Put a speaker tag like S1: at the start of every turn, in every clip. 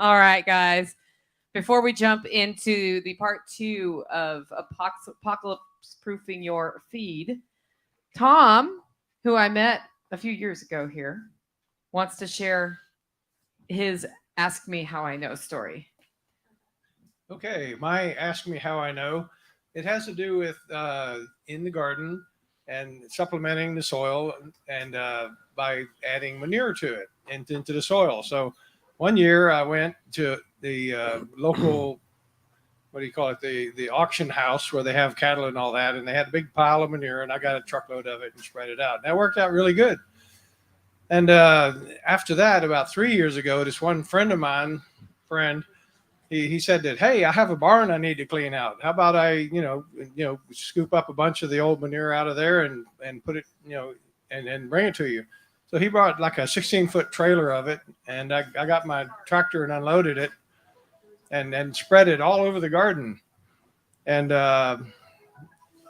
S1: All right, guys. Before we jump into the part two of apocalypse proofing your feed, Tom, who I met a few years ago here, wants to share his Ask Me How I Know story.
S2: Okay, my ask me how I know. It has to do with in the garden and supplementing the soil and by adding manure to it and into the soil. So one year I went to the local, what do you call it, the auction house where they have cattle and all that, and they had a big pile of manure, and I got a truckload of it and spread it out. And that worked out really good. And after that, about 3 years ago, this one friend of mine, friend, he said that, hey, I have a barn I need to clean out. How about I scoop up a bunch of the old manure out of there and put it and bring it to you. So he brought like a 16-foot trailer of it, and I got my tractor and unloaded it and spread it all over the garden. And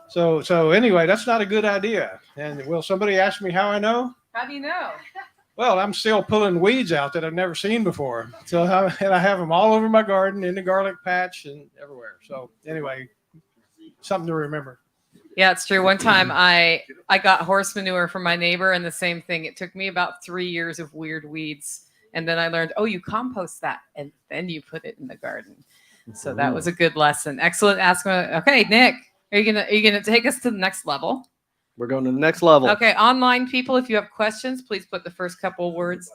S2: so anyway, that's not a good idea. And will somebody ask me how I know?
S1: How do you know?
S2: Well, I'm still pulling weeds out that I've never seen before. And I have them all over my garden, in the garlic patch, and everywhere. So anyway, something to remember.
S1: Yeah, it's true. One time I got horse manure from my neighbor, and the same thing. It took me about 3 years of weird weeds, and then I learned, oh, you compost that, and then you put it in the garden. So that was a good lesson. Excellent. Ask me. Okay, Nick, are you gonna take us to the next level?
S3: We're going to the next level.
S1: Okay, online people, if you have questions, please put the first couple words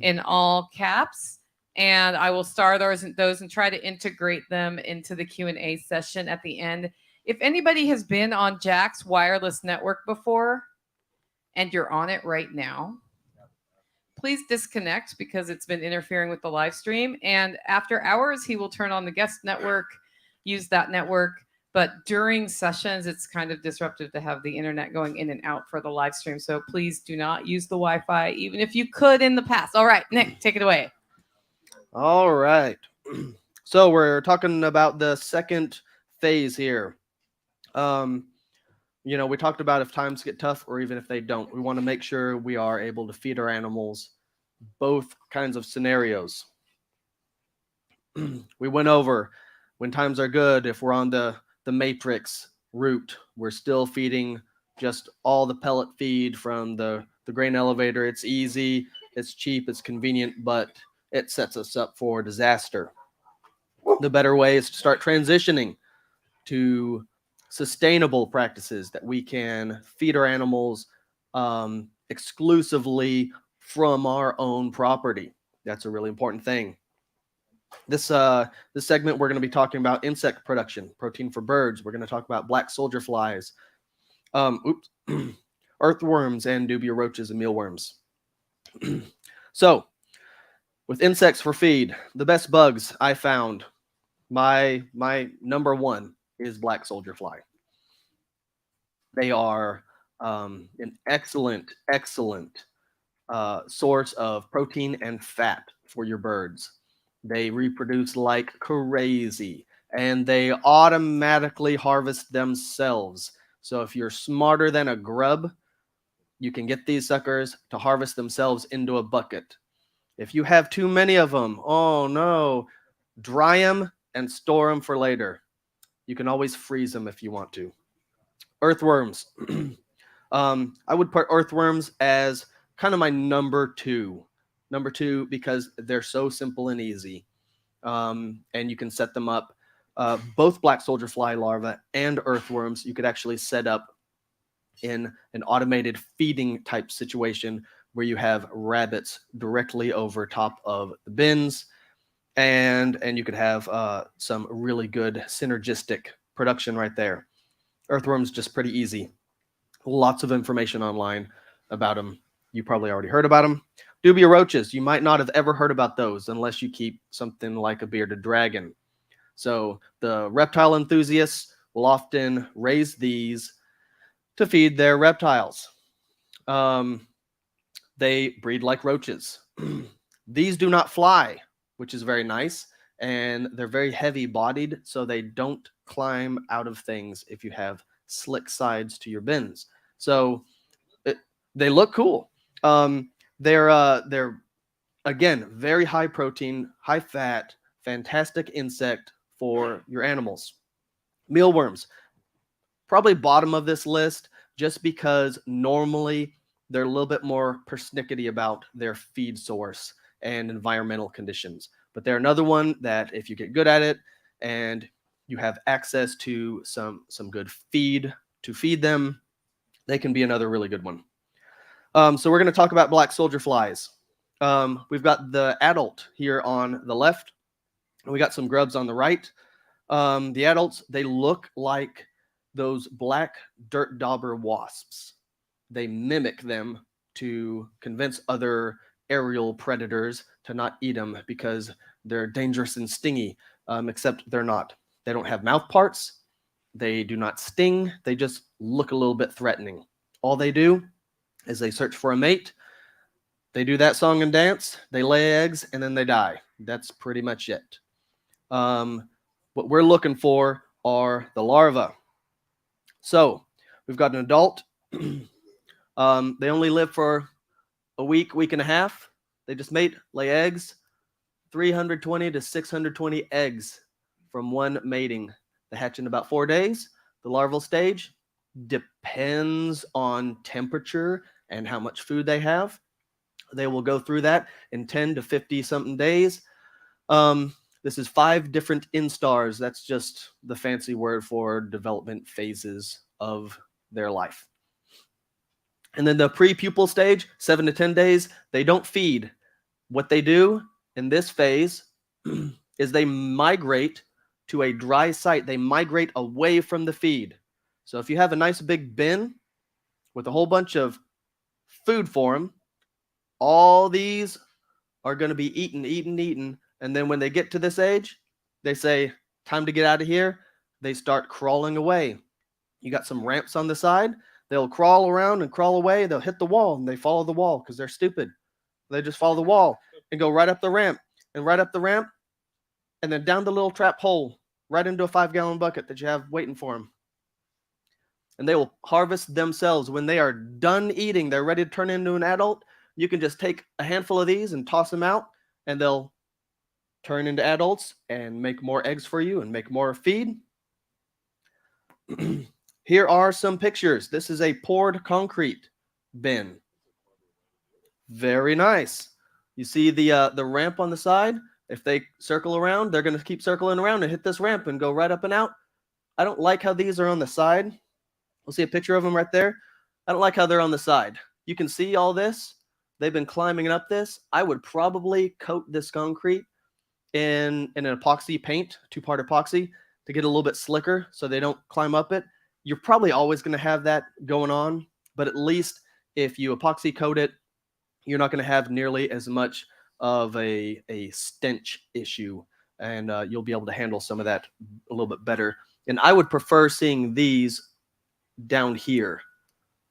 S1: in all caps, and I will star those and try to integrate them into the Q&A session at the end. If anybody has been on Jack's wireless network before and you're on it right now, please disconnect because it's been interfering with the live stream. And after hours, he will turn on the guest network, use that network. But during sessions, it's kind of disruptive to have the internet going in and out for the live stream. So please do not use the Wi-Fi, even if you could in the past. All right, Nick, take it away.
S3: All right. So we're talking about the second phase here. We talked about if times get tough or even if they don't, we want to make sure we are able to feed our animals both kinds of scenarios. We went over when times are good, if we're on the matrix route, we're still feeding just all the pellet feed from the grain elevator. It's easy, it's cheap, it's convenient, but it sets us up for disaster. The better way is to start transitioning to sustainable practices that we can feed our animals exclusively from our own property. That's a really important thing. This segment, we're going to be talking about insect production, protein for birds. We're going to talk about black soldier flies, earthworms, and Dubia roaches and mealworms. So, with insects for feed, the best bugs I found, my number one is black soldier fly. They are an excellent source of protein and fat for your birds. They reproduce like crazy, and they automatically harvest themselves. So if you're smarter than a grub, you can get these suckers to harvest themselves into a bucket. If you have too many of them, oh no, dry them and store them for later. You can always freeze them if you want to. Earthworms. I would put earthworms as kind of my number two. Number two, because they're so simple and easy. And you can set them up. Both black soldier fly larvae and earthworms, you could actually set up in an automated feeding type situation where you have rabbits directly over top of the bins. And you could have some really good synergistic production right there. Earthworms, just pretty easy. Lots of information online about them. You probably already heard about them. Dubia roaches, you might not have ever heard about those unless you keep something like a bearded dragon. So the reptile enthusiasts will often raise these to feed their reptiles. They breed like roaches. These do not fly, which is very nice, and they're very heavy-bodied, so they don't climb out of things if you have slick sides to your bins. So they look cool. They're Again, very high protein, high fat, fantastic insect for your animals. Mealworms, probably bottom of this list, just because normally they're a little bit more persnickety about their feed source and environmental conditions. But they're another one that if you get good at it and you have access to some good feed to feed them, they can be another really good one. So we're going to talk about black soldier flies. We've got the adult here on the left, and we got some grubs on the right. The adults, they look like those black dirt dauber wasps. They mimic them to convince other aerial predators to not eat them because they're dangerous and stingy, except they're not. They don't have mouth parts. They do not sting. They just look a little bit threatening. All they do is they search for a mate. They do that song and dance. They lay eggs, and then they die. That's pretty much it. What we're looking for are the larvae. So we've got an adult. They only live for a week, week and a half. They just mate, lay eggs, 320 to 620 eggs from one mating. They hatch in about 4 days. The larval stage depends on temperature and how much food they have. They will go through that in 10 to 50 something days. This is 5 different instars. That's just the fancy word for development phases of their life. And then the pre-pupal stage, 7 to 10 days, they don't feed. What they do in this phase is they migrate to a dry site. They migrate away from the feed. So if you have a nice big bin with a whole bunch of food for them, all these are going to be eaten. And then when they get to this age, they say, time to get out of here. They start crawling away. You got some ramps on the side. They'll crawl around and crawl away. They'll hit the wall and they follow the wall because they're stupid. They just follow the wall and go right up the ramp and right up the ramp and then down the little trap hole right into a 5-gallon bucket that you have waiting for them. And they will harvest themselves. When they are done eating, they're ready to turn into an adult. You can just take a handful of these and toss them out and they'll turn into adults and make more eggs for you and make more feed. Here are some pictures. This is a poured concrete bin. Very nice. You see the ramp on the side? If they circle around, they're going to keep circling around and hit this ramp and go right up and out. I don't like how these are on the side. We'll see a picture of them right there. I don't like how they're on the side. You can see all this. They've been climbing up this. I would probably coat this concrete in an epoxy paint, 2-part epoxy, to get a little bit slicker so they don't climb up it. You're probably always going to have that going on, but at least if you epoxy coat it, you're not going to have nearly as much of a stench issue, and you'll be able to handle some of that a little bit better. And I would prefer seeing these down here,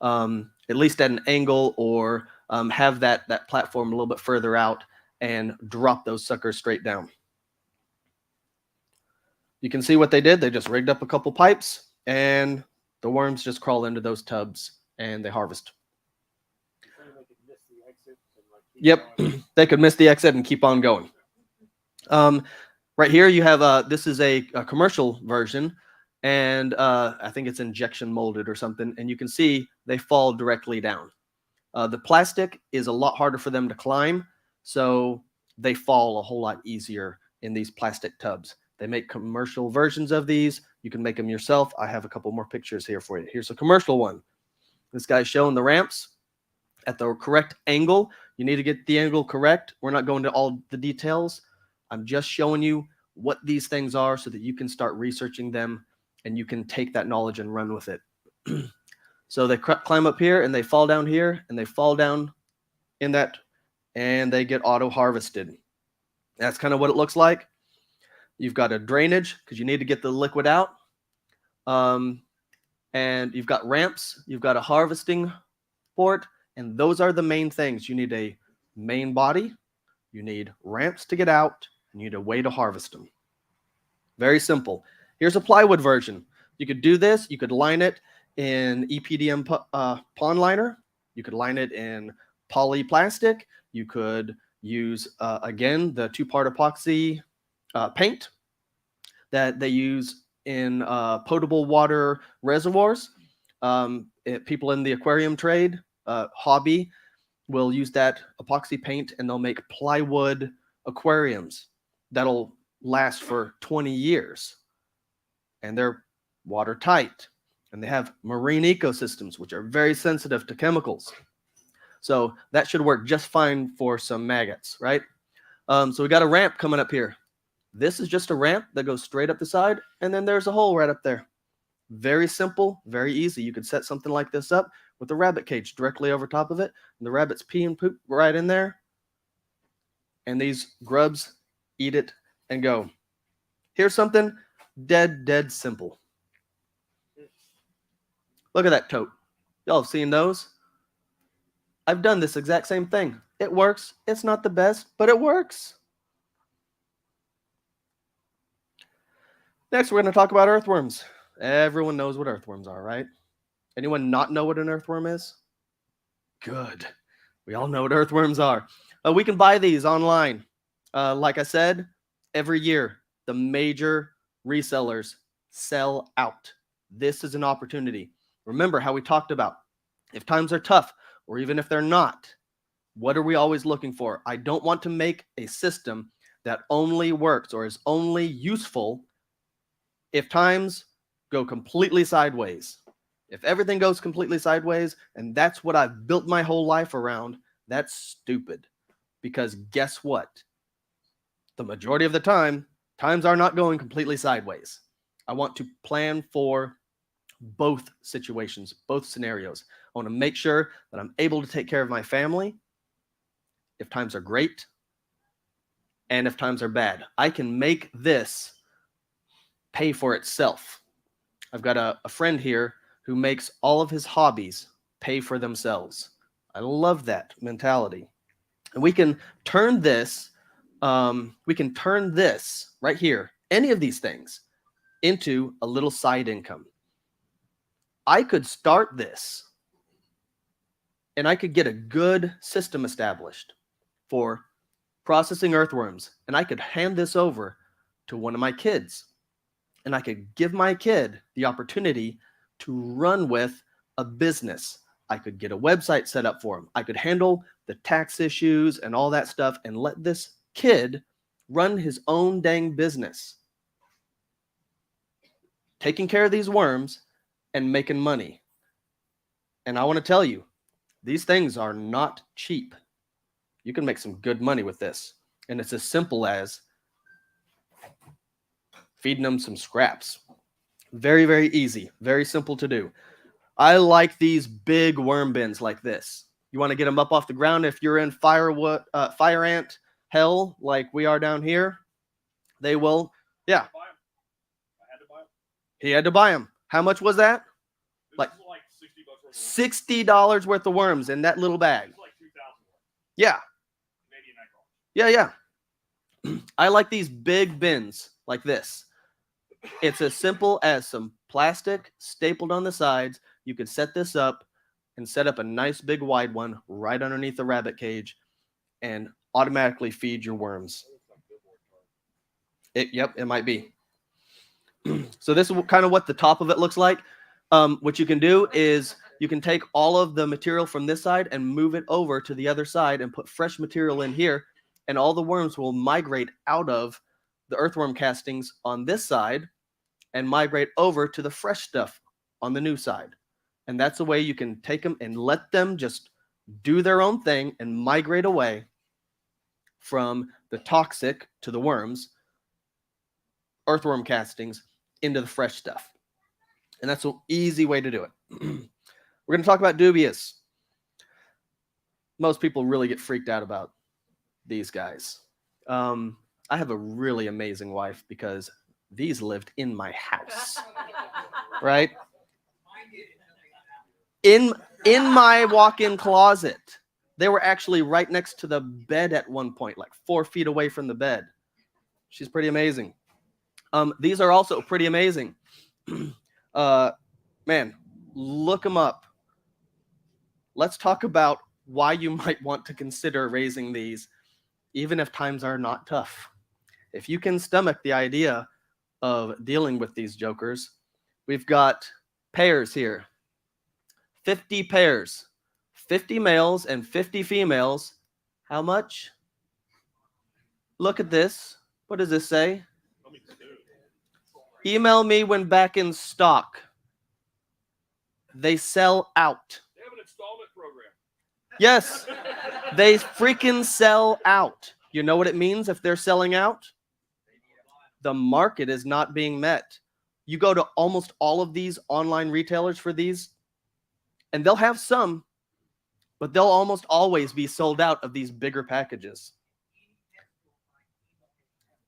S3: at least at an angle, or have that platform a little bit further out and drop those suckers straight down. You can see what they did. They just rigged up a couple pipes and the worms just crawl into those tubs and they harvest. Yep, they could miss the exit and keep on going. Right here you have, this is a commercial version, and I think it's injection molded or something, and you can see they fall directly down. The plastic is a lot harder for them to climb, so they fall a whole lot easier in these plastic tubs. They make commercial versions of these. You can make them yourself. I have a couple more pictures here for you. Here's a commercial one. This guy's showing the ramps at the correct angle. You need to get the angle correct. We're not going to all the details. I'm just showing you what these things are so that you can start researching them and you can take that knowledge and run with it. So they climb up here and they fall down here and they fall down in that and they get auto harvested. That's kind of what it looks like. You've got a drainage because you need to get the liquid out. And you've got ramps. You've got a harvesting port. And those are the main things. You need a main body. You need ramps to get out. And you need a way to harvest them. Very simple. Here's a plywood version. You could do this. You could line it in EPDM pond liner. You could line it in poly plastic. You could use, again, the 2-part epoxy paint that they use in potable water reservoirs. People in the aquarium trade, hobby, will use that epoxy paint, and they'll make plywood aquariums that'll last for 20 years. And they're watertight. And they have marine ecosystems, which are very sensitive to chemicals. So that should work just fine for some maggots, right? So we got a ramp coming up here. This is just a ramp that goes straight up the side, and then there's a hole right up there. Very simple, very easy. You could set something like this up with a rabbit cage directly over top of it, and the rabbits pee and poop right in there, and these grubs eat it and go. Here's something dead simple. Look at that tote. Y'all have seen those? I've done this exact same thing. It works. It's not the best, but it works. Next, we're going to talk about earthworms. Everyone knows what earthworms are, right? Anyone not know what an earthworm is? Good. We all know what earthworms are. We can buy these online. Like I said, every year, the major resellers sell out. This is an opportunity. Remember how we talked about if times are tough, or even if they're not, what are we always looking for? I don't want to make a system that only works or is only useful if times go completely sideways. If everything goes completely sideways, and that's what I've built my whole life around, that's stupid. Because guess what? The majority of the time, times are not going completely sideways. I want to plan for both situations, both scenarios. I want to make sure that I'm able to take care of my family if times are great and if times are bad. I can make this pay for itself. I've got a friend here who makes all of his hobbies pay for themselves. I love that mentality. And we can turn this right here, any of these things, into a little side income. I could start this and I could get a good system established for processing earthworms, and I could hand this over to one of my kids, and I could give my kid the opportunity to run with a business. I could get a website set up for him. I could handle the tax issues and all that stuff and let this kid run his own dang business, taking care of these worms and making money. And I want to tell you, these things are not cheap. You can make some good money with this. And it's as simple as feeding them some scraps. Very, very easy. Very simple to do. I like these big worm bins like this. You want to get them up off the ground if you're in fire ant hell like we are down here. They will. Yeah. He had to buy them. How much was that? Like $60 worth of worms in that little bag. Yeah. Yeah. I like these big bins like this. It's as simple as some plastic stapled on the sides. You could set this up and set up a nice big wide one right underneath the rabbit cage and automatically feed your worms. Yep, it might be. So this is kind of what the top of it looks like. What you can do is you can take all of the material from this side and move it over to the other side and put fresh material in here, and all the worms will migrate out of the earthworm castings on this side and migrate over to the fresh stuff on the new side. And that's the way you can take them and let them just do their own thing and migrate away from the toxic, to the worms, earthworm castings, into the fresh stuff. And that's an easy way to do it. We're going to talk about dubias. Most people really get freaked out about these guys. I have a really amazing wife because these lived in my house, right? In my walk-in closet. They were actually right next to the bed at one point, like 4 feet away from the bed. She's pretty amazing. These are also pretty amazing. Man, look them up. Let's talk about why you might want to consider raising these even if times are not tough. If you can stomach the idea of dealing with these jokers, we've got pairs here. 50 pairs, 50 males and 50 females. How much? Look at this. What does this say? Email me when back in stock. They sell out.
S4: They have an installment program.
S3: Yes, they freaking sell out. You know what it means if they're selling out? The market is not being met. You go to almost all of these online retailers for these, and they'll have some, but they'll almost always be sold out of these bigger packages.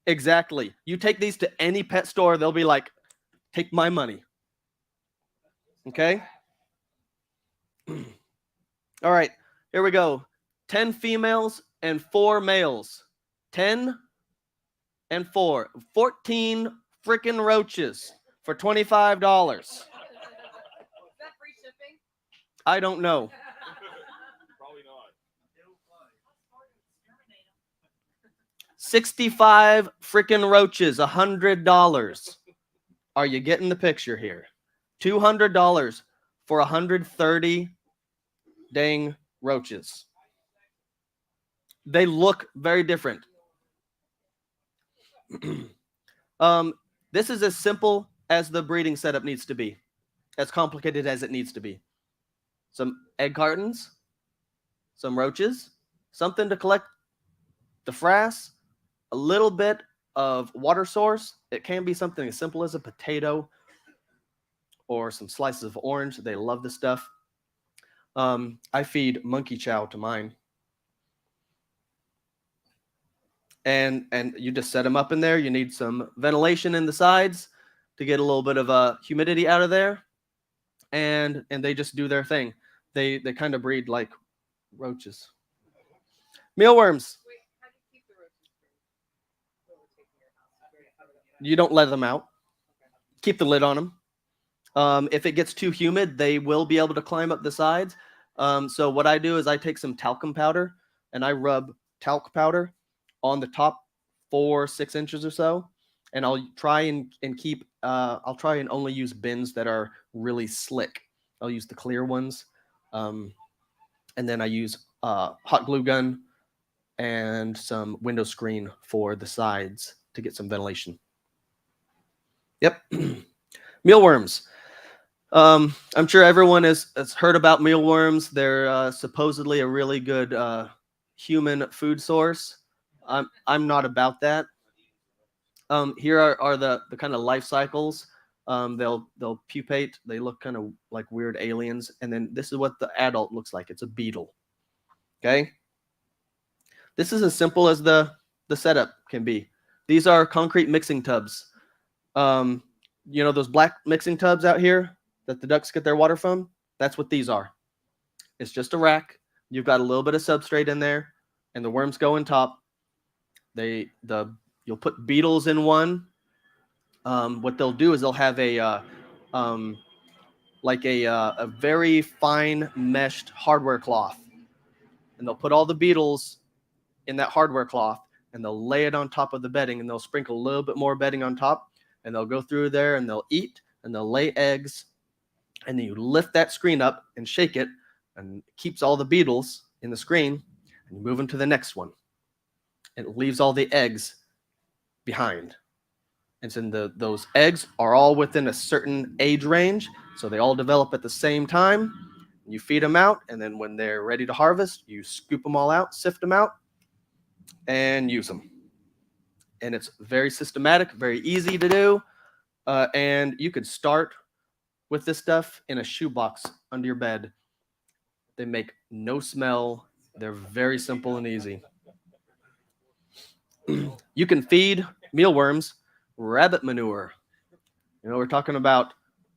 S3: Exactly. You take these to any pet store, they'll be like, take my money. Okay? All right, here we go. 10 females and 4 males. 10 and 4. 14 freaking roaches for $25.
S1: Is that free shipping?
S3: I don't know.
S4: Probably not.
S3: 65 freaking roaches, $100. Are you getting the picture here? $200 for 130 dang roaches. They look very different. This is as simple as the breeding setup needs to be, as complicated as it needs to be. Some egg cartons, some roaches, something to collect the frass, a little bit of water source. It can be something as simple as a potato or some slices of orange. They love this stuff. I feed monkey chow to mine. And you just set them up in there. You need some ventilation in the sides to get a little bit of humidity out of there. And they just do their thing. They kind of breed like roaches. Mealworms.
S1: Wait, how do you keep the roaches from overtaking your house?
S3: You don't let them out. Keep the lid on them. If it gets too humid, they will be able to climb up the sides. So what I do is I take some talcum powder and I rub talc powder on the top 4-6 inches or so. And I'll try and keep, I'll try and only use bins that are really slick. I'll use the clear ones. And then I use hot glue gun and some window screen for the sides to get some ventilation. Yep. Mealworms. I'm sure everyone has heard about mealworms. They're supposedly a really good human food source. I'm not about that. Here are the kind of life cycles. They'll pupate. They look kind of like weird aliens. And then this is what the adult looks like. It's a beetle. Okay. This is as simple as the setup can be. These are concrete mixing tubs. You know those black mixing tubs out here that the ducks get their water from? That's what these are. It's just a rack. You've got a little bit of substrate in there, and the worms go on top. You'll put beetles in one. What they'll do is they'll have a very fine meshed hardware cloth, and they'll put all the beetles in that hardware cloth, and they'll lay it on top of the bedding, and they'll sprinkle a little bit more bedding on top, and they'll go through there and they'll eat and they'll lay eggs, and then you lift that screen up and shake it, and it keeps all the beetles in the screen, and you move them to the next one. It leaves all the eggs behind. And so those eggs are all within a certain age range, so they all develop at the same time. You feed them out, and then when they're ready to harvest, you scoop them all out, sift them out, and use them. And it's very systematic, very easy to do. And you could start with this stuff in a shoebox under your bed. They make no smell. They're very simple and easy. You can feed mealworms rabbit manure. You know, we're talking about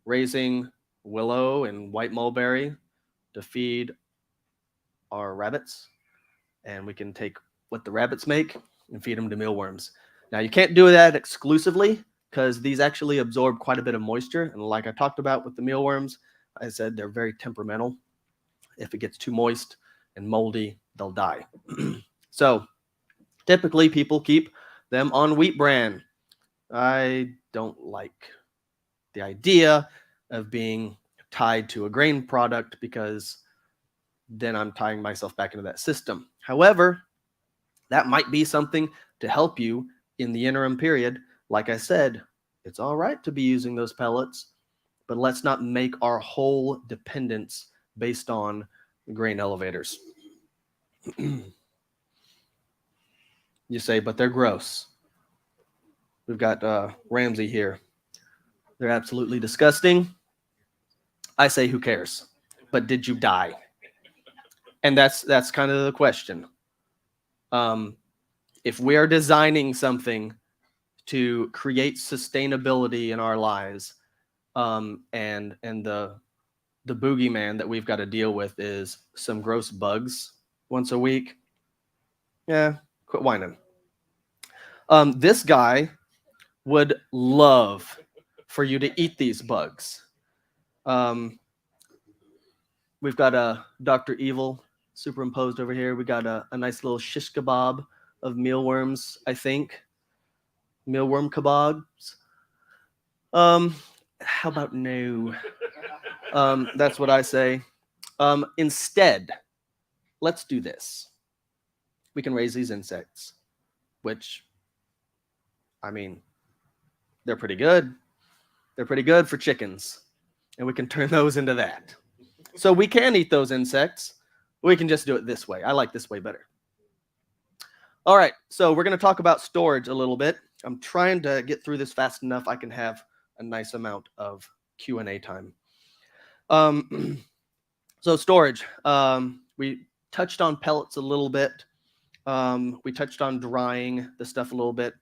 S3: raising willow and white mulberry to feed our rabbits. And we can take what the rabbits make and feed them to mealworms. Now, you can't do that exclusively because these actually absorb quite a bit of moisture. And like I talked about with the mealworms, I said they're very temperamental. If it gets too moist and moldy, they'll die. So Typically, people keep them on wheat bran. I don't like the idea of being tied to a grain product because then I'm tying myself back into that system. However, that might be something to help you in the interim period. Like I said, it's all right to be using those pellets, but let's not make our whole dependence based on grain elevators. You say, but they're gross. We've got Ramsey here. They're absolutely disgusting. I say, who cares? But did you die? And that's kind of the question. If we are designing something to create sustainability in our lives, and the boogeyman that we've got to deal with is some gross bugs once a week, yeah, quit whining. This guy would love for you to eat these bugs. We've got a Dr. Evil superimposed over here. We got a nice little shish kebab of mealworms, I think. Mealworm kebabs. How about no? That's what I say. Instead, let's do this. We can raise these insects, which, I mean, they're pretty good. They're pretty good for chickens, and we can turn those into that. So we can eat those insects. We can just do it this way. I like this way better. All right, so we're going to talk about storage a little bit. I'm trying to get through this fast enough I can have a nice amount of Q&A time. So storage. We touched on pellets a little bit. We touched on drying the stuff a little bit.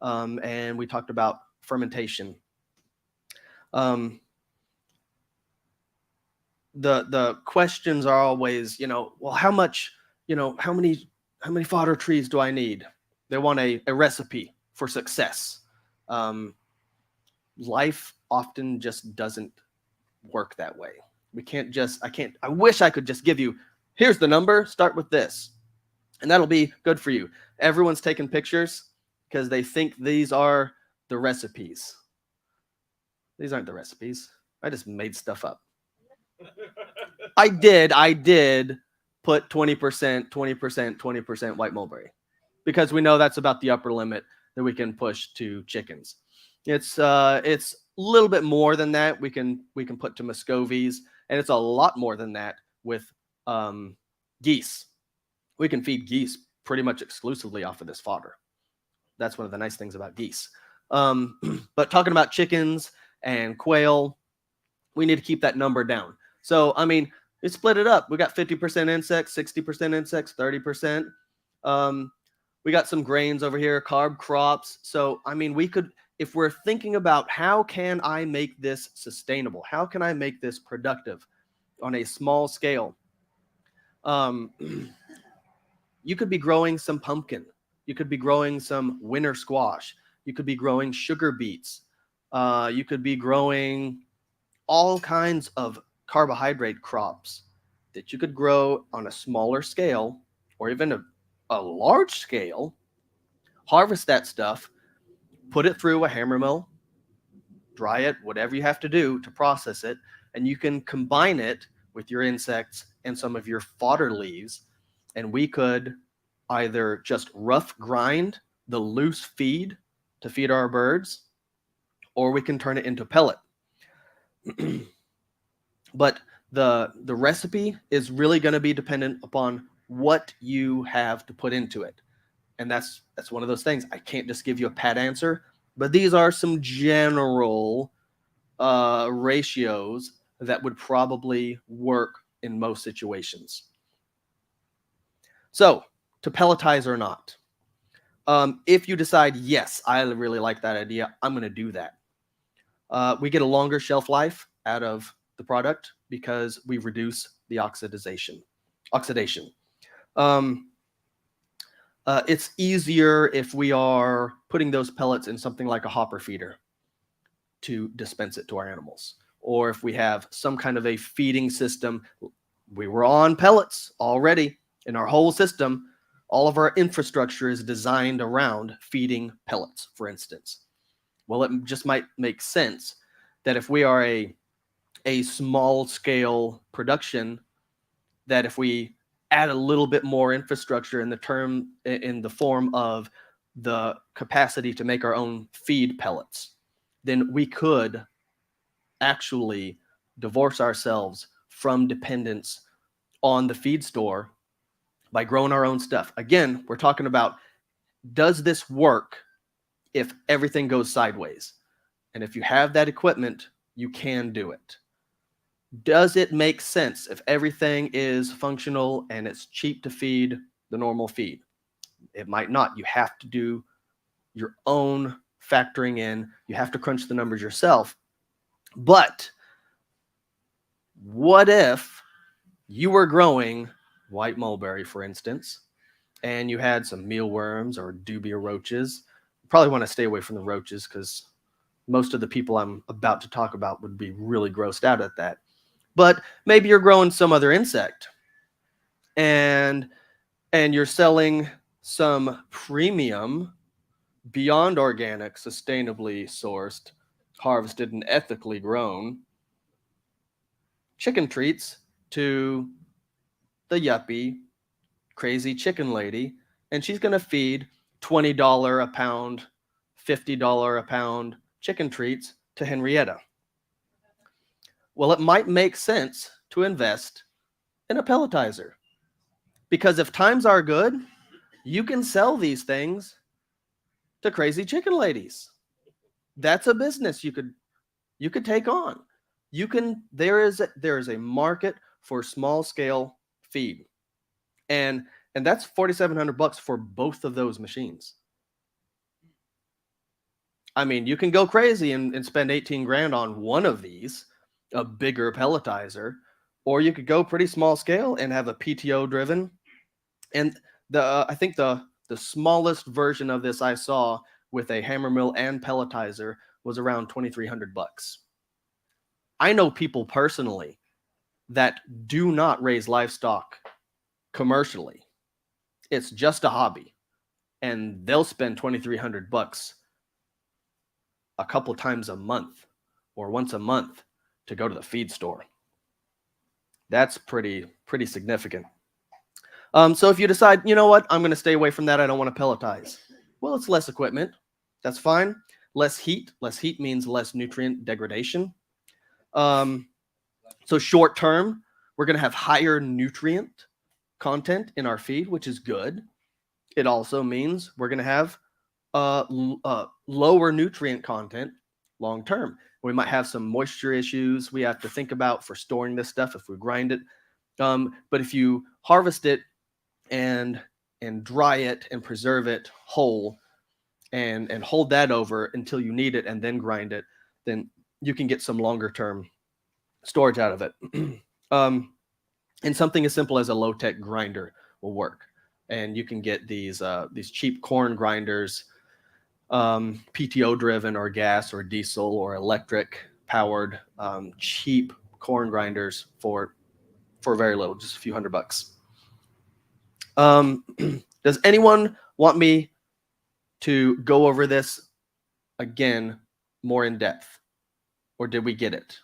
S3: And we talked about fermentation. The questions are always, well, how many fodder trees do I need? They want a recipe for success. Life often just doesn't work that way. I wish I could just give you, here's the number, start with this, and that'll be good for you. Everyone's taking pictures because they think these are the recipes. These aren't the recipes. I just made stuff up. I did put 20%, 20%, 20% white mulberry because we know that's about the upper limit that we can push to chickens. It's a little bit more than that we can put to Muscovies, and it's a lot more than that with geese. We can feed geese pretty much exclusively off of this fodder. That's one of the nice things about geese. But talking about chickens and quail, we need to keep that number down. So, I mean, we split it up. We got 50% insects, 60% insects, 30%. We got some grains over here, carb crops. So, I mean, we could, if we're thinking about how can I make this sustainable? How can I make this productive on a small scale? You could be growing some pumpkin. You could be growing some winter squash. You could be growing sugar beets. You could be growing all kinds of carbohydrate crops that you could grow on a smaller scale or even a large scale. Harvest that stuff, put it through a hammer mill, dry it, whatever you have to do to process it, and you can combine it with your insects and some of your fodder leaves, and we could either just rough grind the loose feed to feed our birds, or we can turn it into pellet. But the recipe is really going to be dependent upon what you have to put into it. And that's one of those things. I can't just give you a pat answer, but these are some general ratios that would probably work in most situations. So, to pelletize or not, if you decide, yes, I really like that idea, I'm going to do that. We get a longer shelf life out of the product because we reduce the oxidation. It's easier if we are putting those pellets in something like a hopper feeder to dispense it to our animals. Or if we have some kind of a feeding system, we were on pellets already in our whole system. All of our infrastructure is designed around feeding pellets, for instance. Well, it just might make sense that if we are a small scale production, that if we add a little bit more infrastructure in the form of the capacity to make our own feed pellets, then we could actually divorce ourselves from dependence on the feed store by growing our own stuff. Again, we're talking about, does this work if everything goes sideways? And if you have that equipment, you can do it. Does it make sense if everything is functional and it's cheap to feed the normal feed? It might not. You have to do your own factoring in. You have to crunch the numbers yourself. But what if you were growing white mulberry, for instance, and you had some mealworms or Dubia roaches? You probably want to stay away from the roaches because most of the people I'm about to talk about would be really grossed out at that. But maybe you're growing some other insect and you're selling some premium, beyond organic, sustainably sourced, harvested, and ethically grown chicken treats to the yuppie, crazy chicken lady, and she's going to feed $20 a pound, $50 a pound chicken treats to Henrietta. Well, it might make sense to invest in a pelletizer, because if times are good, you can sell these things to crazy chicken ladies. That's a business you could take on. There is a market for small scale feed, and that's $4,700 for both of those machines. I mean, you can go crazy and spend 18 grand on one of these, a bigger pelletizer, or you could go pretty small scale and have a PTO driven. And I think the smallest version of this I saw with a hammer mill and pelletizer was around $2,300. I know people personally that do not raise livestock commercially. It's just a hobby, and they'll spend $2,300 a couple times a month or once a month to go to the feed store. That's pretty significant. So if you decide, you know what, I'm going to stay away from that, I don't want to pelletize. Well, it's less equipment. That's fine. Less heat. Less heat means less nutrient degradation. So short term, we're going to have higher nutrient content in our feed, which is good. It also means we're going to have lower nutrient content long term. We might have some moisture issues we have to think about for storing this stuff if we grind it. But if you harvest it and dry it and preserve it whole and hold that over until you need it and then grind it, then you can get some longer term storage out of it. And something as simple as a low-tech grinder will work. And you can get these cheap corn grinders, PTO driven or gas or diesel or electric powered, cheap corn grinders for very little, just a few $100. Does anyone want me to go over this again more in depth, or did we get it?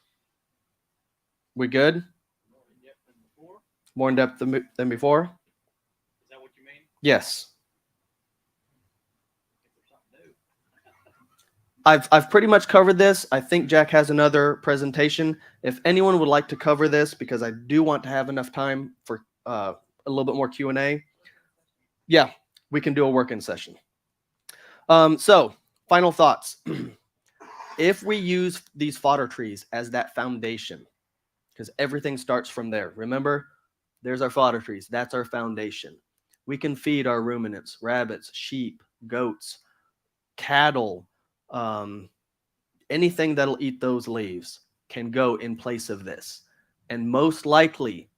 S3: We good? More in depth than before?
S2: Is that what you mean?
S3: Yes. I've pretty much covered this. I think Jack has another presentation. If anyone would like to cover this, because I do want to have enough time for a little bit more Q&A, yeah, we can do a work-in session. So, final thoughts. If we use these fodder trees as that foundation, because everything starts from there. Remember, there's our fodder trees. That's our foundation. We can feed our ruminants, rabbits, sheep, goats, cattle, anything that'll eat those leaves can go in place of this. And most likely,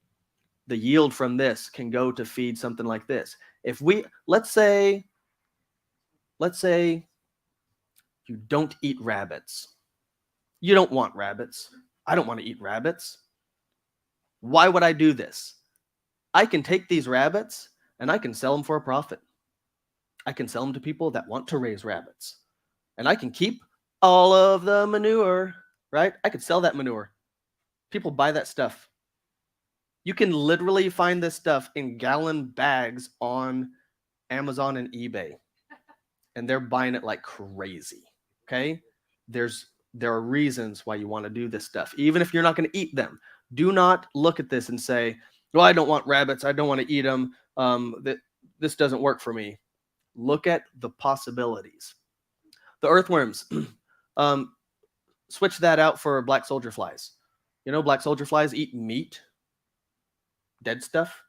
S3: the yield from this can go to feed something like this. If we, let's say you don't eat rabbits. You don't want rabbits. I don't want to eat rabbits. Why would I do this? I can take these rabbits and I can sell them for a profit. I can sell them to people that want to raise rabbits, and I can keep all of the manure, right? I could sell that manure. People buy that stuff. You can literally find this stuff in gallon bags on Amazon and eBay, and they're buying it like crazy. Okay, there are reasons why you want to do this stuff, even if you're not going to eat them. Do not look at this and say, well, I don't want rabbits, I don't want to eat them, this doesn't work for me. Look at the possibilities. The earthworms, switch that out for black soldier flies. You know, black soldier flies eat meat, dead stuff.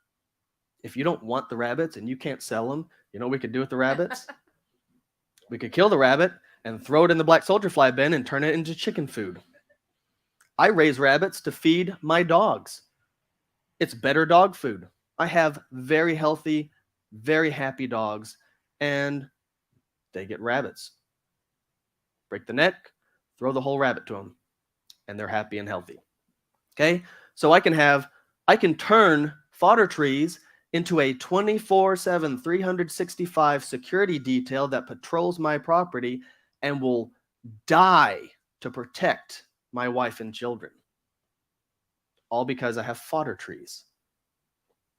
S3: If you don't want the rabbits and you can't sell them, you know what we could do with the rabbits? We could kill the rabbit and throw it in the black soldier fly bin and turn it into chicken food. I raise rabbits to feed my dogs. It's better dog food. I have very healthy, very happy dogs, and they get rabbits. Break the neck, throw the whole rabbit to them, and they're happy and healthy. Okay? So I can turn fodder trees into a 24/7, 365 security detail that patrols my property and will die to protect my wife and children. All because I have fodder trees.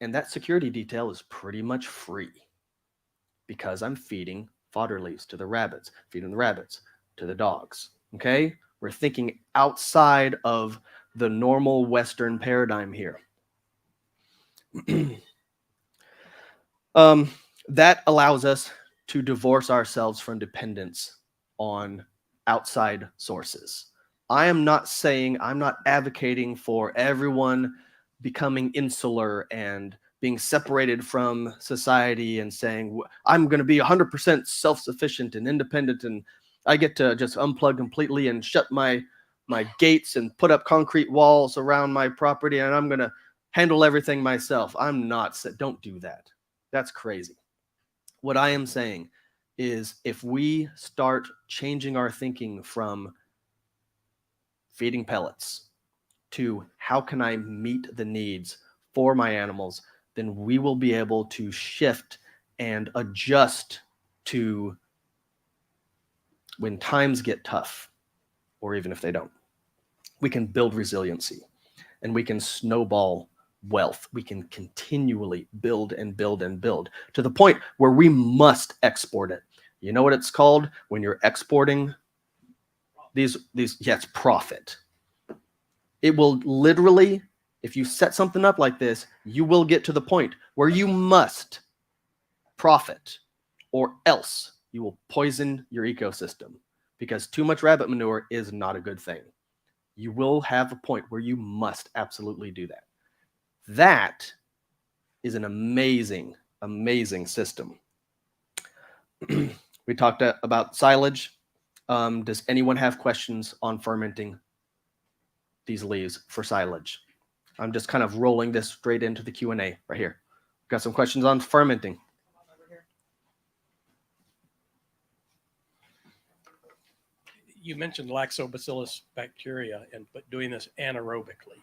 S3: And that security detail is pretty much free because I'm feeding fodder leaves to the rabbits, feeding the rabbits to the dogs. Okay? We're thinking outside of the normal Western paradigm here. That allows us to divorce ourselves from dependence on outside sources. I'm not advocating for everyone becoming insular and being separated from society and saying, I'm going to be 100% self-sufficient and independent, and I get to just unplug completely and shut my gates and put up concrete walls around my property, and I'm going to handle everything myself. Don't do that. That's crazy. What I am saying is if we start changing our thinking from feeding pellets to how can I meet the needs for my animals, then we will be able to shift and adjust to when times get tough, or even if they don't. We can build resiliency and we can snowball wealth. We can continually build and build and build to the point where we must export it. You know what it's called when you're exporting these? It's profit. It will literally, if you set something up like this, you will get to the point where you must profit, or else you will poison your ecosystem, because too much rabbit manure is not a good thing. You will have a point where you must absolutely do that. That is an amazing, amazing system. We talked about silage. Does anyone have questions on fermenting these leaves for silage? I'm just kind of rolling this straight into the Q&A right here. Got some questions on fermenting.
S5: You mentioned lactobacillus bacteria but doing this anaerobically.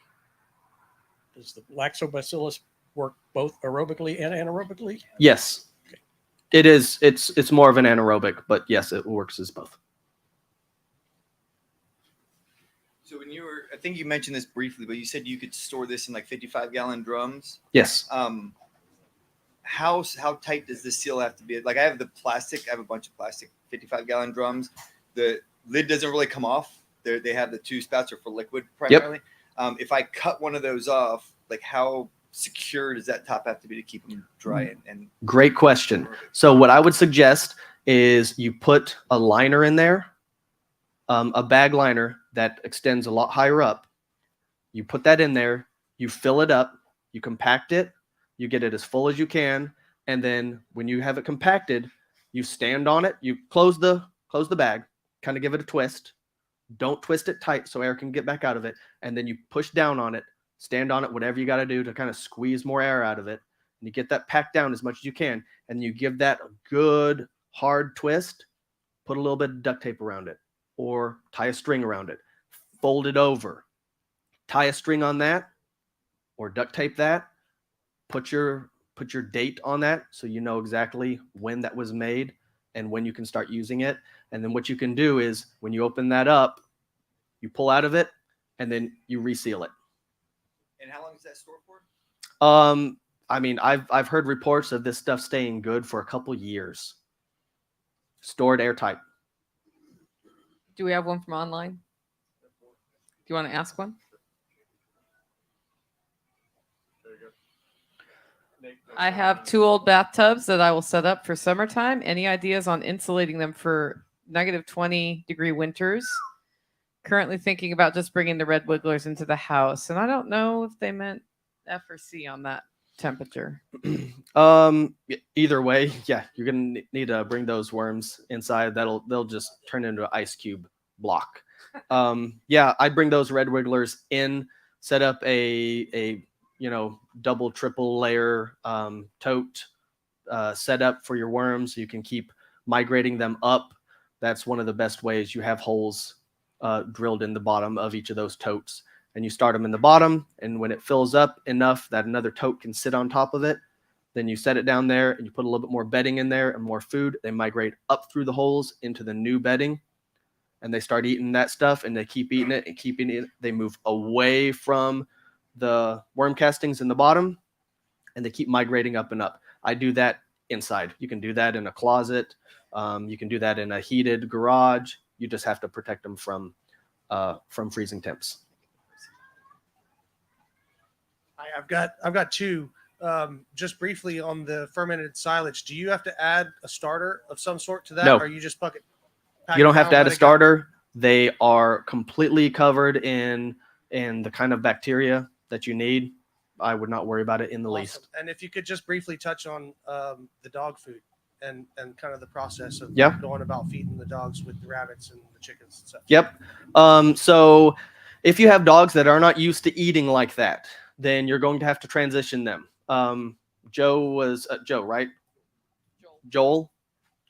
S5: Does the lactobacillus work both aerobically and anaerobically?
S3: Yes. Okay. It is. It's more of an anaerobic, but yes, it works as both.
S6: So when I think you mentioned this briefly, but you said you could store this in like 55-gallon drums.
S3: Yes.
S6: How tight does this seal have to be? Like I have a bunch of plastic 55-gallon drums. The lid doesn't really come off. They have the two spouts are for liquid primarily. Yep. If I cut one of those off, like how secure does that top have to be to keep them dry? And
S3: great question. So what I would suggest is you put a liner in there, a bag liner that extends a lot higher up. You put that in there, you fill it up, you compact it, you get it as full as you can, and then when you have it compacted, you stand on it, you close the bag, kind of give it a twist. Don't twist it tight so air can get back out of it, and then you push down on it, stand on it, whatever you got to do to kind of squeeze more air out of it, and you get that packed down as much as you can, and you give that a good hard twist, put a little bit of duct tape around it, or tie a string around it, fold it over, tie a string on that, or duct tape that, put your put your date on that so you know exactly when that was made and when you can start using it. And then what you can do is when you open that up, you pull out of it and then you reseal it.
S6: And how long is that stored for?
S3: I mean, I've heard reports of this stuff staying good for a couple years. Stored airtight.
S1: Do we have one from online? Do you want to ask one? I have 2 old bathtubs that I will set up for summertime. Any ideas on insulating them for -20-degree winters? Currently thinking about just bringing the red wigglers into the house, and I don't know if they meant F or C on that temperature.
S3: Either way, yeah, you're gonna need to bring those worms inside. They'll just turn into an ice cube block. Yeah, I'd bring those red wigglers in, set up a double, triple layer tote set up for your worms. You can keep migrating them up. That's one of the best ways. You have holes drilled in the bottom of each of those totes, and you start them in the bottom, and when it fills up enough that another tote can sit on top of it, then you set it down there and you put a little bit more bedding in there and more food. They migrate up through the holes into the new bedding, and they start eating that stuff, and they keep eating it and keep eating it. They move away from the worm castings in the bottom, and they keep migrating up and up. I do that inside. You can do that in a closet. You can do that in a heated garage. You just have to protect them from freezing temps.
S7: I've got 2. Just briefly on the fermented silage, do you have to add a starter of some sort to that?
S3: No.
S7: Or you just pack
S3: You don't
S7: it
S3: have to
S7: down,
S3: add a
S7: let it go?
S3: starter. They are completely covered in the kind of bacteria that you need. I would not worry about it in the
S7: Awesome.
S3: least.
S7: And if you could just briefly touch on the dog food and kind of the process of
S3: Yeah.
S7: going about feeding the dogs with the rabbits and the chickens and stuff.
S3: Yep. So if you have dogs that are not used to eating like that, then you're going to have to transition them. Joe, right? Joel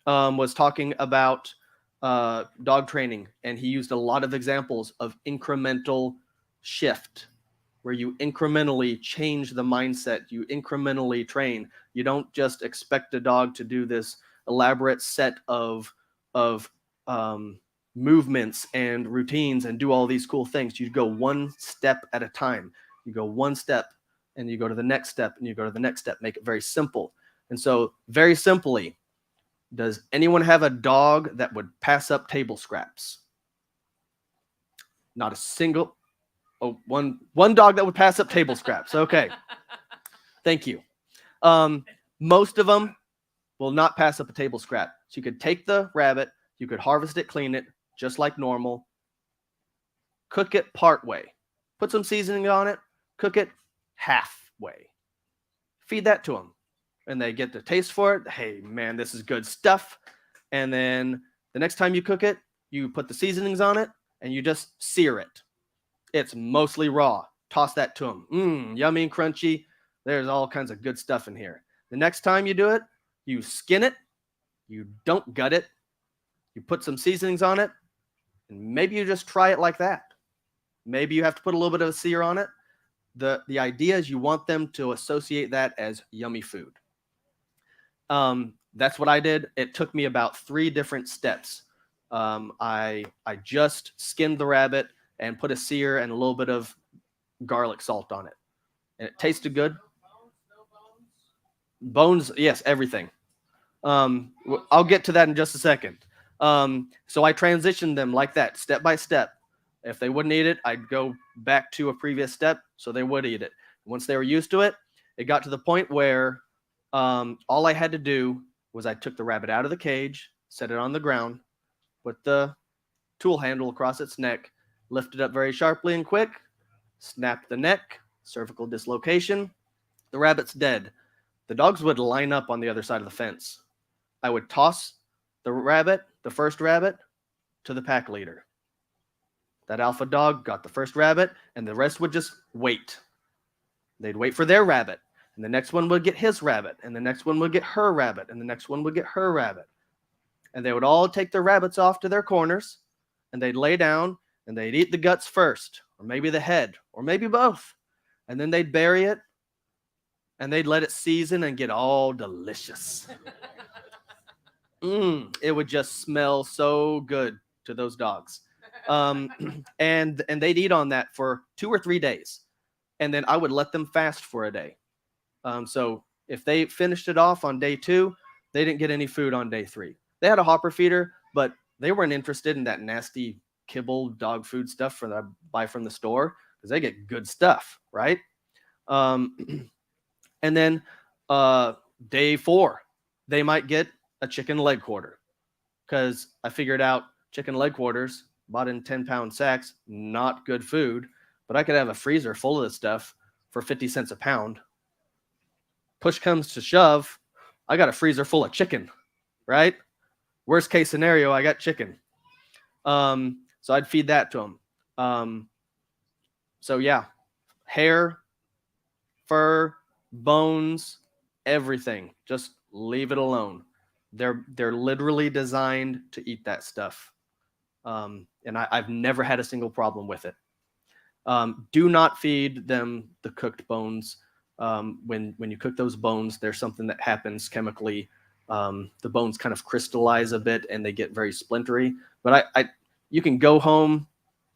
S3: was talking about dog training, and he used a lot of examples of incremental shift, where you incrementally change the mindset, you incrementally train. You don't just expect a dog to do this elaborate set of movements and routines and do all these cool things. You go one step at a time. You go one step, and you go to the next step, and you go to the next step. Make it very simple. And so, very simply, does anyone have a dog that would pass up table scraps? Not a single. Oh, one dog that would pass up table scraps. Okay. Thank you. Most of them will not pass up a table scrap. So you could take the rabbit, you could harvest it, clean it, just like normal. Cook it part way. Put some seasoning on it. Cook it halfway. Feed that to them. And they get the taste for it. Hey, man, this is good stuff. And then the next time you cook it, you put the seasonings on it, and you just sear it. It's mostly raw. Toss that to them. Yummy and crunchy. There's all kinds of good stuff in here. The next time you do it, you skin it. You don't gut it. You put some seasonings on it, and maybe you just try it like that. Maybe you have to put a little bit of a sear on it. The idea is you want them to associate that as yummy food. That's what I did. It took me about 3 different steps. I just skinned the rabbit and put a sear and a little bit of garlic salt on it. And it tasted good. Bones, yes, everything. I'll get to that in just a second. So I transitioned them like that, step by step. If they wouldn't eat it, I'd go back to a previous step so they would eat it. Once they were used to it, it got to the point where all I had to do was I took the rabbit out of the cage, set it on the ground, put the tool handle across its neck, lift it up very sharply and quick, snap the neck, cervical dislocation, the rabbit's dead. The dogs would line up on the other side of the fence. I would toss the first rabbit, to the pack leader. That alpha dog got the first rabbit, and the rest would just wait. They'd wait for their rabbit, and the next one would get his rabbit, and the next one would get her rabbit, and the next one would get her rabbit. And they would all take their rabbits off to their corners, and they'd lay down, and they'd eat the guts first, or maybe the head, or maybe both. And then they'd bury it, and they'd let it season and get all delicious. It would just smell so good to those dogs. And they'd eat on that for 2 or 3 days. And then I would let them fast for a day. So if they finished it off on day 2, they didn't get any food on day 3. They had a hopper feeder, but they weren't interested in that nasty kibble dog food stuff that I buy from the store, because they get good stuff, right? And then day 4, they might get a chicken leg quarter, because I figured out chicken leg quarters bought in 10-pound sacks, not good food, but I could have a freezer full of this stuff for 50 cents a pound. Push comes to shove, I got a freezer full of chicken, right? Worst case scenario, I got chicken. So I'd feed that to them. So yeah, hair, fur, bones, everything. Just leave it alone. They're literally designed to eat that stuff. And I've never had a single problem with it. Do not feed them the cooked bones. When you cook those bones, there's something that happens chemically. The bones kind of crystallize a bit and they get very splintery. But you can go home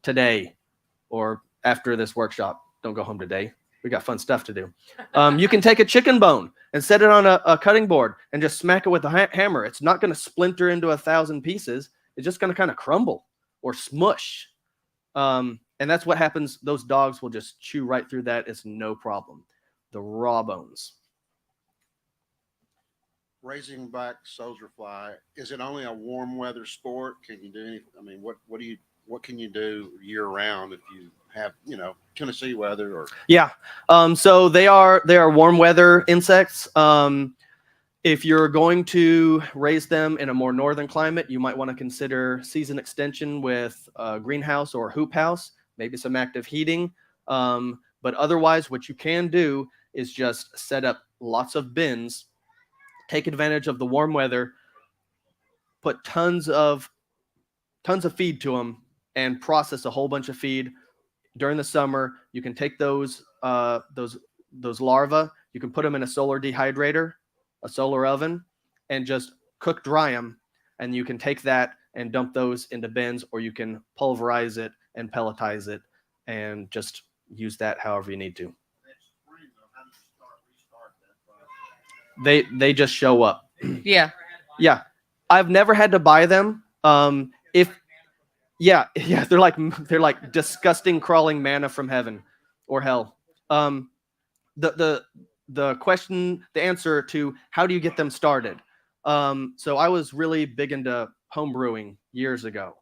S3: today or after this workshop. Don't go home today. We got fun stuff to do. You can take a chicken bone and set it on a cutting board and just smack it with a hammer. It's not going to splinter into 1,000 pieces. It's just going to kind of crumble or smush. And that's what happens. Those dogs will just chew right through that. It's no problem. The raw bones.
S8: Raising black soldier fly, is it only a warm weather sport? Can you do anything? I mean, what can you do year round if you have, Tennessee weather or?
S3: Yeah. So they are warm weather insects. If you're going to raise them in a more northern climate, you might want to consider season extension with a greenhouse or a hoop house, maybe some active heating. But otherwise, what you can do is just set up lots of bins, take advantage of the warm weather, put tons of feed to them, and process a whole bunch of feed during the summer. You can take those larvae, you can put them in a solar dehydrator, a solar oven, and just cook dry them. And you can take that and dump those into bins, or you can pulverize it and pelletize it and just use that however you need to. They just show up.
S1: Yeah.
S3: Yeah. I've never had to buy them. Yeah, they're like disgusting crawling manna from heaven or hell. The answer to how do you get them started? So I was really big into home brewing years ago,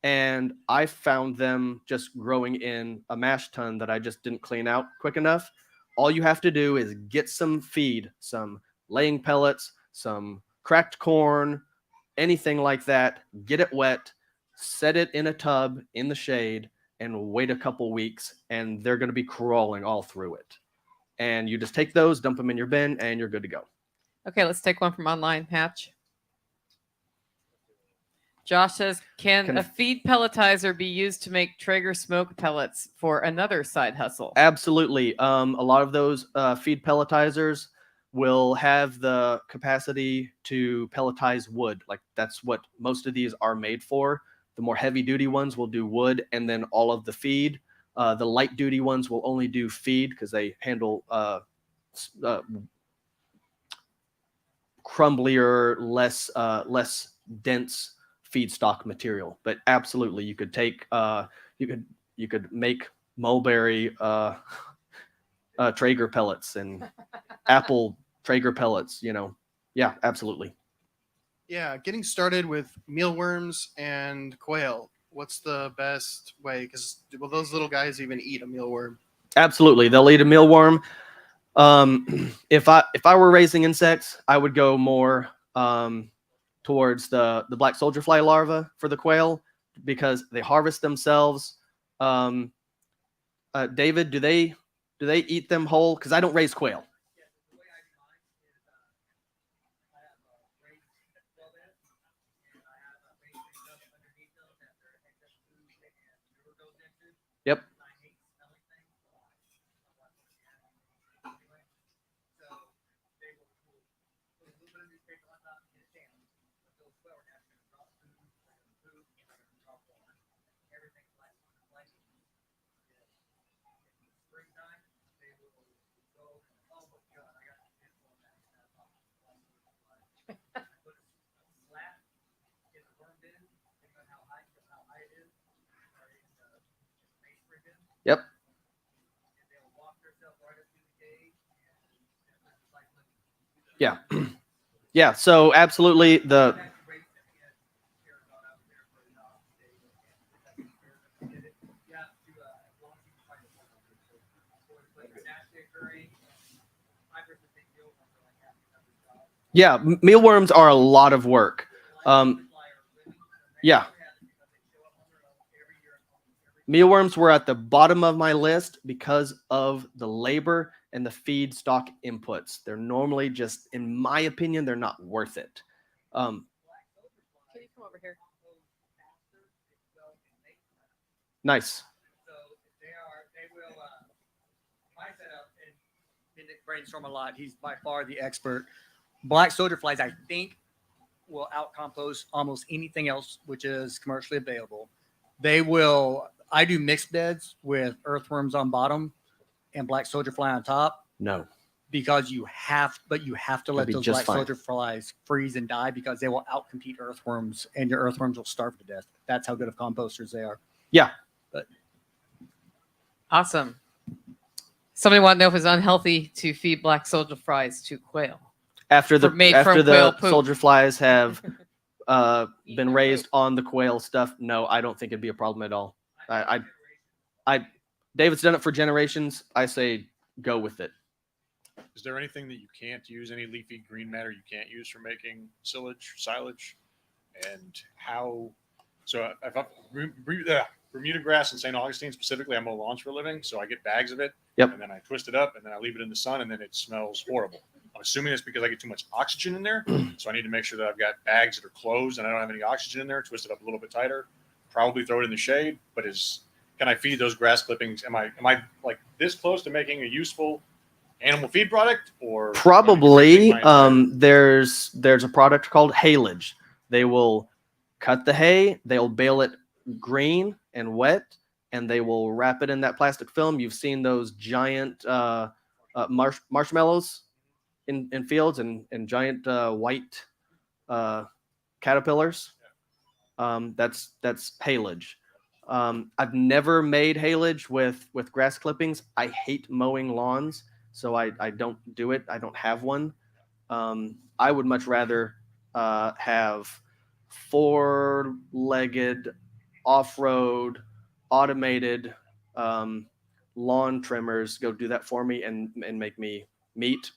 S3: and I found them just growing in a mash tun that I just didn't clean out quick enough. All you have to do is get some feed, some laying pellets, some cracked corn, anything like that, get it wet, set it in a tub in the shade, and wait a couple weeks, and they're going to be crawling all through it. And you just take those, dump them in your bin, and you're good to go.
S1: Okay, let's take one from online. Hatch. Josh says, can a feed pelletizer be used to make Traeger smoke pellets for another side hustle?
S3: Absolutely. A lot of those feed pelletizers will have the capacity to pelletize wood. Like that's what most of these are made for. The more heavy duty ones will do wood and then all of the feed. The light duty ones will only do feed because they handle crumblier, less dense feedstock material. But absolutely, you could take you could make mulberry Traeger pellets and apple Traeger pellets. Yeah, absolutely.
S7: Yeah, getting started with mealworms and quail. What's the best way? Because will those little guys even eat a mealworm?
S3: Absolutely, they'll eat a mealworm. If I were raising insects, I would go more towards the black soldier fly larva for the quail because they harvest themselves. David, do they eat them whole? Because I don't raise quail. Yep. Yep. Yeah. Yeah. So absolutely mealworms are a lot of work. Yeah. Mealworms were at the bottom of my list because of the labor and the feedstock inputs. They're normally just, in my opinion, they're not worth it.
S1: Can you come over here?
S3: Nice.
S9: So they will, my setup, and didn't brainstorm a lot. He's by far the expert. Black soldier flies, I think, will outcompost almost anything else which is commercially available. I do mixed beds with earthworms on bottom and black soldier fly on top.
S3: No.
S9: Because you have to let
S3: be
S9: those
S3: just
S9: black
S3: fine.
S9: soldier flies freeze and die because they will outcompete earthworms and your earthworms will starve to death. That's how good of composters they are.
S3: Yeah.
S1: Awesome. Somebody want to know if it's unhealthy to feed black soldier flies to quail.
S3: After the
S1: Made from quail poop.
S3: soldier flies have been raised on the quail stuff, no, I don't think it'd be a problem at all. David's done it for generations. I say go with it.
S4: Is there anything that you can't use, any leafy green matter you can't use for making silage? And how? So if Bermuda grass in St. Augustine specifically, I mow lawns for a living, so I get bags of it.
S3: Yep.
S4: And then I twist it up, and then I leave it in the sun, and then it smells horrible. I'm assuming it's because I get too much oxygen in there, so I need to make sure that I've got bags that are closed and I don't have any oxygen in there. Twist it up a little bit tighter. Probably throw it in the shade. But can I feed those grass clippings? Am I like this close to making a useful animal feed product? Or
S3: Probably. There's a product called haylage. They will cut the hay, they'll bale it green and wet, and they will wrap it in that plastic film. You've seen those giant marshmallows in fields and giant white caterpillars. That's haylage. I've never made haylage with grass clippings. I hate mowing lawns, so I don't do it. I don't have one. I would much rather have four-legged, off-road, automated lawn trimmers go do that for me and make me meat.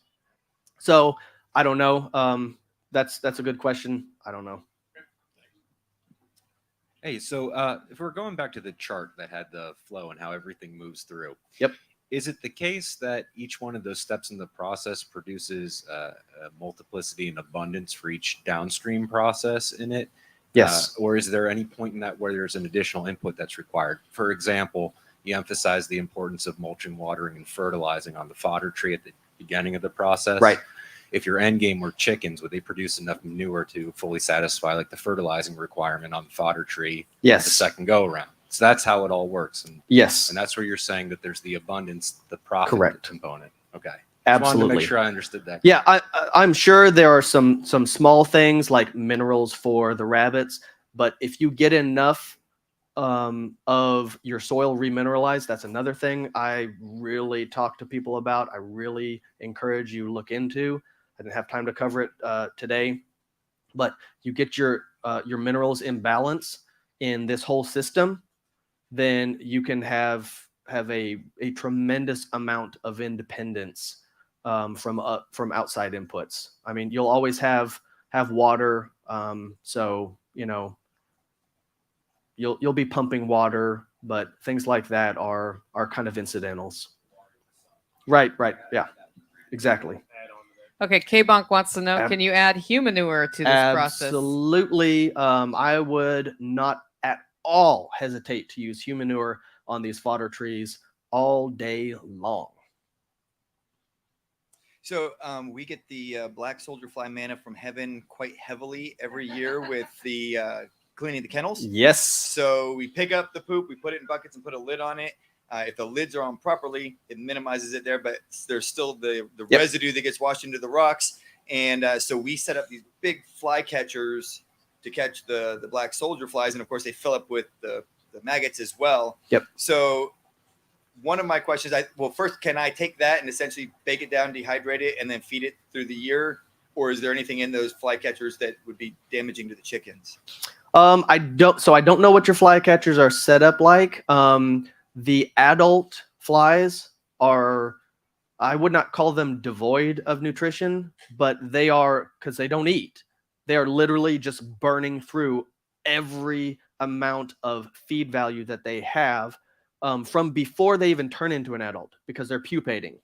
S3: So I don't know. That's a good question. I don't know.
S10: Hey, so if we're going back to the chart that had the flow and how everything moves through.
S3: Yep.
S10: Is it the case that each one of those steps in the process produces a multiplicity and abundance for each downstream process in it?
S3: Yes.
S10: Or is there any point in that where there's an additional input that's required? For example, you emphasize the importance of mulching, watering, and fertilizing on the fodder tree at the beginning of the process.
S3: Right.
S10: If your end game were chickens, would they produce enough manure to fully satisfy like the fertilizing requirement on the fodder tree?
S3: Yes.
S10: The second go around. So that's how it all works. And
S3: Yes.
S10: and that's where you're saying that there's the abundance, the profit
S3: Correct.
S10: component. Okay. Just wanted
S3: Absolutely.
S10: to make sure I understood that.
S3: Yeah, I'm sure there are some small things like minerals for the rabbits, but if you get enough of your soil remineralized, that's another thing I really talk to people about. I really encourage you look into. I didn't have time to cover it today, but you get your minerals in balance in this whole system, then you can have a tremendous amount of independence from outside inputs. I mean, you'll always have water, so you'll be pumping water, but things like that are kind of incidentals. Right. Yeah, exactly.
S1: Okay, K-Bonk wants to know, can you add human manure to this process?
S3: Absolutely. I would not at all hesitate to use human manure on these fodder trees all day long.
S6: So we get the black soldier fly manna from heaven quite heavily every year with the cleaning the kennels.
S3: Yes.
S6: So we pick up the poop, we put it in buckets and put a lid on it. If the lids are on properly, it minimizes it there, but there's still the
S3: Yep.
S6: residue that gets washed into the rocks. And so we set up these big fly catchers to catch the black soldier flies. And of course, they fill up with the maggots as well.
S3: Yep.
S6: So one of my questions, first, can I take that and essentially bake it down, dehydrate it, and then feed it through the year? Or is there anything in those flycatchers that would be damaging to the chickens?
S3: I don't know what your flycatchers are set up like. The adult flies are, I would not call them devoid of nutrition, but they are, because they don't eat. They are literally just burning through every amount of feed value that they have from before they even turn into an adult, because they're pupating.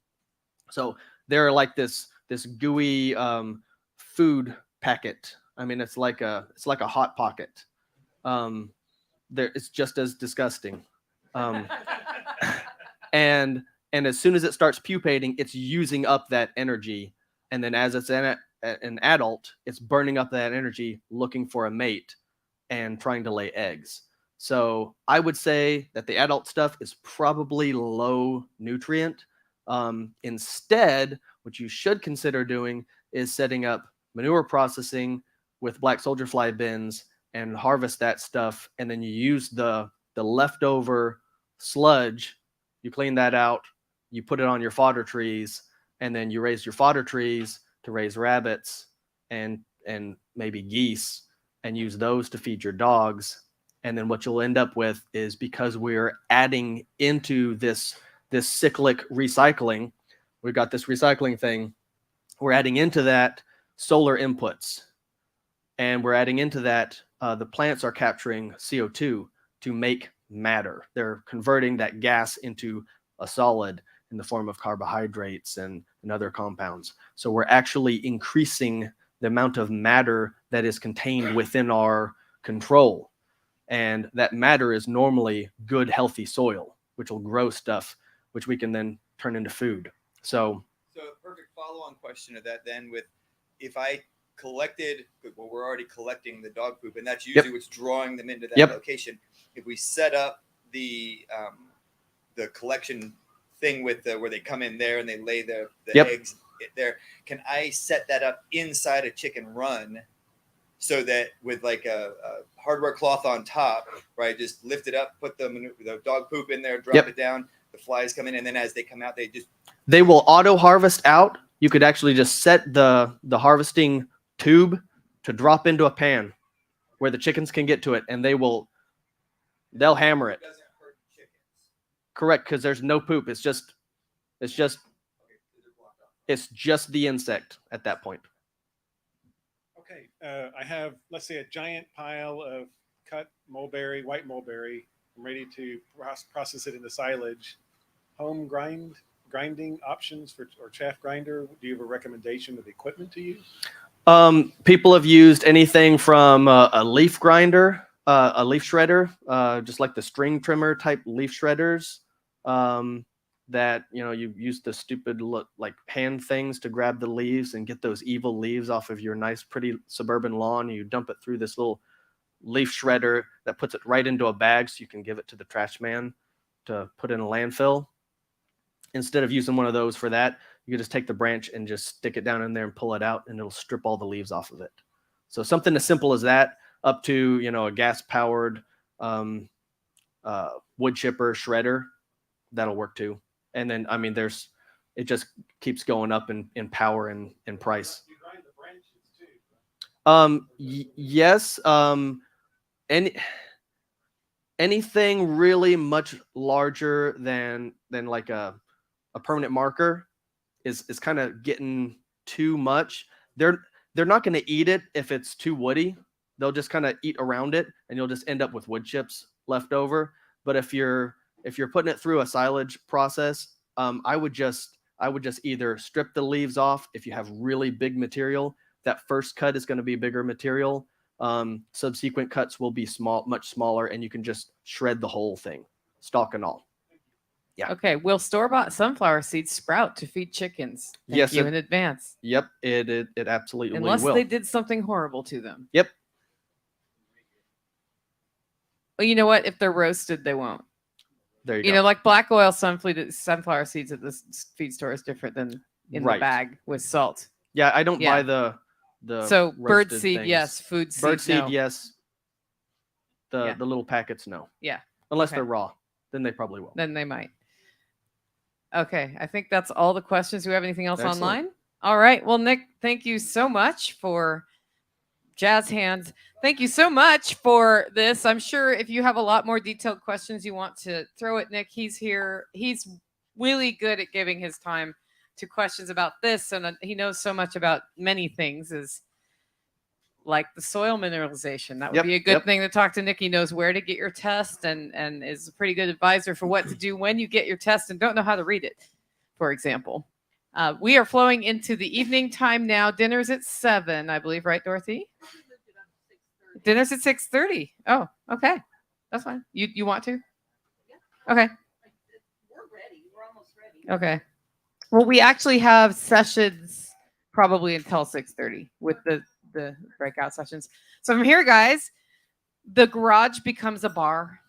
S3: So they're like this gooey food packet. I mean, it's like a hot pocket. It's just as disgusting. And as soon as it starts pupating, it's using up that energy, and then as it's an adult, it's burning up that energy, looking for a mate and trying to lay eggs. So I would say that the adult stuff is probably low nutrient. Instead, what you should consider doing is setting up manure processing with black soldier fly bins and harvest that stuff, and then you use the leftover sludge. You clean that out, you put it on your fodder trees, and then you raise your fodder trees to raise rabbits and maybe geese, and use those to feed your dogs. And then what you'll end up with is, because we're adding into this cyclic recycling, we've got this recycling thing, we're adding into that solar inputs, and we're adding into that the plants are capturing CO2 to make matter. They're converting that gas into a solid in the form of carbohydrates and other compounds. So we're actually increasing the amount of matter that is contained within our control. And that matter is normally good, healthy soil, which will grow stuff, which we can then turn into food. So
S6: a perfect follow-on question to that then, with if I collected, well, we're already collecting the dog poop, and that's usually what's drawing them into that location. If we set up the collection thing with where they come in there and they lay the eggs there, can I set that up inside a chicken run so that with like a hardware cloth on top, right? Just lift it up, put the dog poop in there, drop it down, the flies come in, and then as they come out, they
S3: will auto harvest out. You could actually just set the harvesting tube to drop into a pan where the chickens can get to it, and they'll hammer it.
S6: doesn't hurt chickens.
S3: Correct, because there's no poop. It's just the insect at that point.
S2: Okay, I have, let's say, a giant pile of cut mulberry, white mulberry. I'm ready to process it into silage. Home grinding options or chaff grinder. Do you have a recommendation of equipment to use?
S3: People have used anything from a leaf grinder, a leaf shredder, just like the string trimmer type leaf shredders. That, you use the stupid like hand things to grab the leaves and get those evil leaves off of your nice, pretty suburban lawn. You dump it through this little leaf shredder that puts it right into a bag so you can give it to the trash man to put in a landfill. Instead of using one of those for that, you can just take the branch and just stick it down in there and pull it out, and it'll strip all the leaves off of it. So something as simple as that, up to a gas-powered wood chipper shredder, that'll work too. And then it just keeps going up in power and in price.
S2: You grind the branches too.
S3: Yes. Anything really much larger than like a permanent marker is kind of getting too much. They're not going to eat it if it's too woody. They'll just kind of eat around it, and you'll just end up with wood chips left over. But if you're putting it through a silage process, I would just either strip the leaves off if you have really big material. That first cut is going to be bigger material. Subsequent cuts will be much smaller, and you can just shred the whole thing, stalk and all. Yeah.
S1: Okay. Will store-bought sunflower seeds sprout to feed chickens? Thank you in advance.
S3: Yep. It absolutely
S1: Unless
S3: will.
S1: they did something horrible to them.
S3: Yep.
S1: Well, you know what? If they're roasted, they won't.
S3: There you go.
S1: Like black oil sunflower seeds at the feed store is different than in the bag with salt.
S3: Yeah, I don't buy the
S1: so bird
S3: roasted
S1: seed,
S3: things.
S1: yes. Food seed,
S3: Bird seed,
S1: no.
S3: yes. The little packets, no.
S1: Yeah.
S3: Unless
S1: Okay.
S3: they're raw, then they probably will.
S1: Then they might. Okay, I think that's all the questions. Do we have anything else
S3: Excellent.
S1: online? All right. Well, Nick, thank you so much for jazz hands. Thank you so much for this. I'm sure if you have a lot more detailed questions you want to throw at Nick, he's here. He's really good at giving his time to questions about this, and he knows so much about many things, is like the soil mineralization. That would
S3: Yep,
S1: be a good
S3: yep.
S1: thing to talk to Nick. He knows where to get your test and is a pretty good advisor for what to do when you get your test and don't know how to read it, for example. We are flowing into the evening time now. Dinner's at 7, I believe, right, Dorothy? Dinner's at 6:30. Oh, okay. That's fine. You want to? Okay.
S11: We're ready. We're almost ready.
S1: Okay. Well, we actually have sessions probably until 6:30 with the breakout sessions. So from here, guys, the garage becomes a bar.